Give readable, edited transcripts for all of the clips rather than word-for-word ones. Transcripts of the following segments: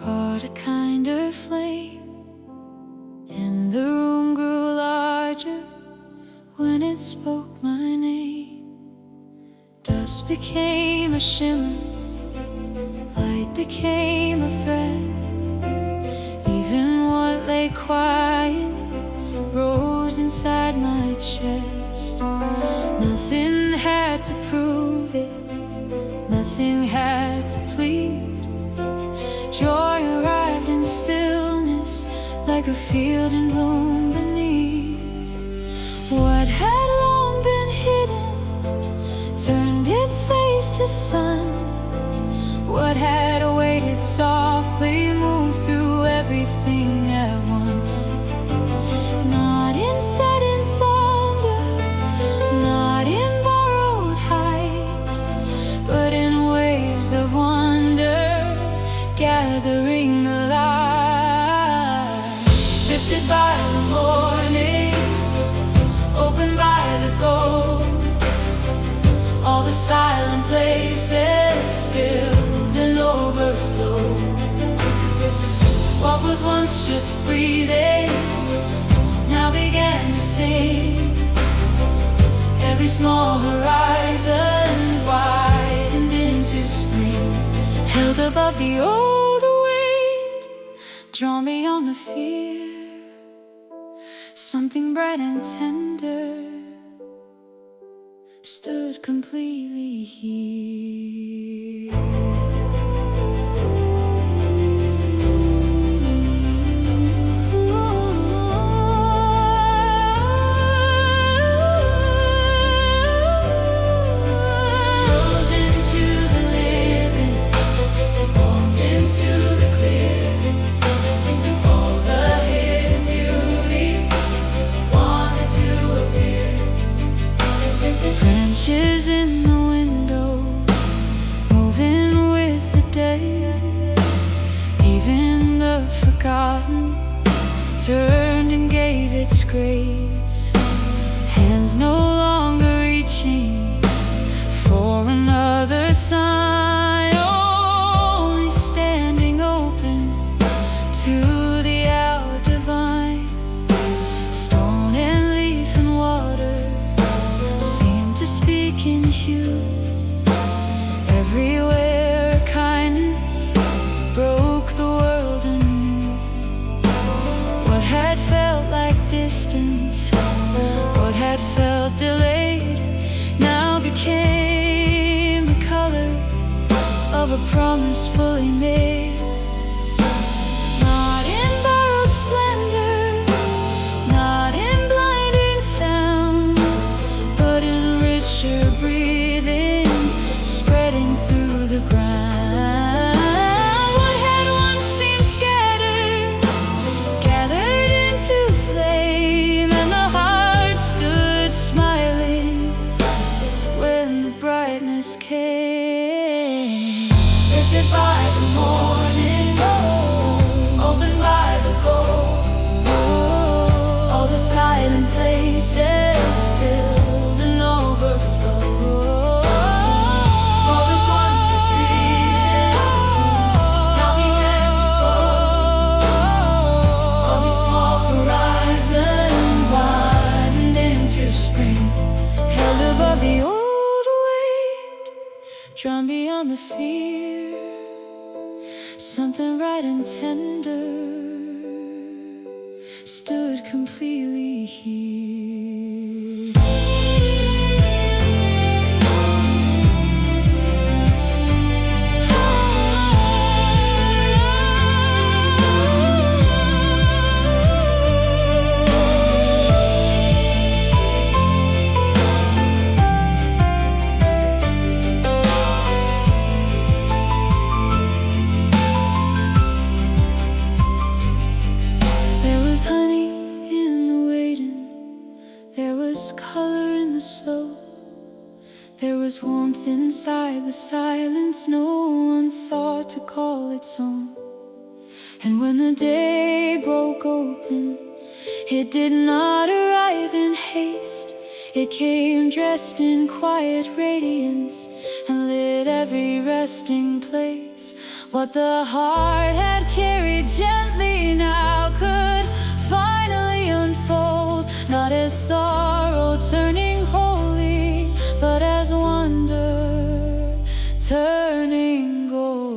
caught a kinder flame, and the room grew larger when it spoke my name. Dust became a shimmer, light became a thread. Even what lay quiet rose inside my chest. Nothing had to prove it, nothing had to plead. Joy arrived in stillness, like a field in bloom beneath. What had long been hidden turned its face to sun. What had waited softly moved through everything at once. Not in sudden thunder, not in borrowed height, but in waves of wonder, gathering the light. Lifted by the morning, opened by the gold, all the silent places filled and overflowed. What was once just breathing now began to sing. Every small horizon widened into spring, held above the old weight, drawn beyond the fear. Something bright and tender stood completely here. Branches in the window, moving with the day. Even the forgotten turned and gave its grace. Hands no longer reaching for another sign, only standing open to the out divine. Stone and leaf and water speak in hue. Everywhere kindness broke the world anew. What had felt like distance, what had felt delayed, now became the color of a promise fully made. Not in borrowed splendor, not in blinding sound, but in richer breathing, spreading through the ground. What had once seemed scattered gathered into flame, and the heart stood smiling when the brightness came. Lifted by the morning, opened by the gold, all the silent places filled and overflow. What was once retreated now began to flow. Every small horizon widened into spring, held above the old weight, drawn beyond the fear. Something right and tender stood completely here. There was honey in the waiting, there was color in the soul, there was warmth inside the silence no one thought to call its own. And when the day broke open, it did not arrive in haste. It came dressed in quiet radiance and lit every resting place. What the heart had carried gently now could finally unfold, not as sorrow turning holy, but as wonder turning gold.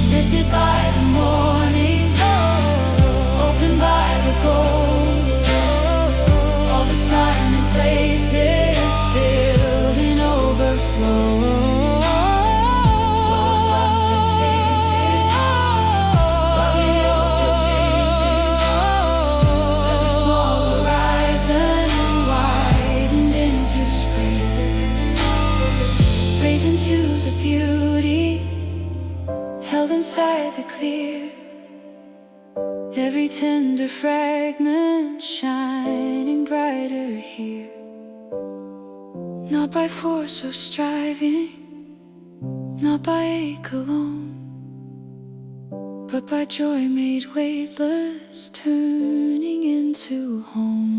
Lifted by the morning, opened by the gold, all the silent places filled in overflow. Held inside the clear, every tender fragment shining brighter here. Not by force or striving, not by ache alone, but by joy made weightless, turning into home.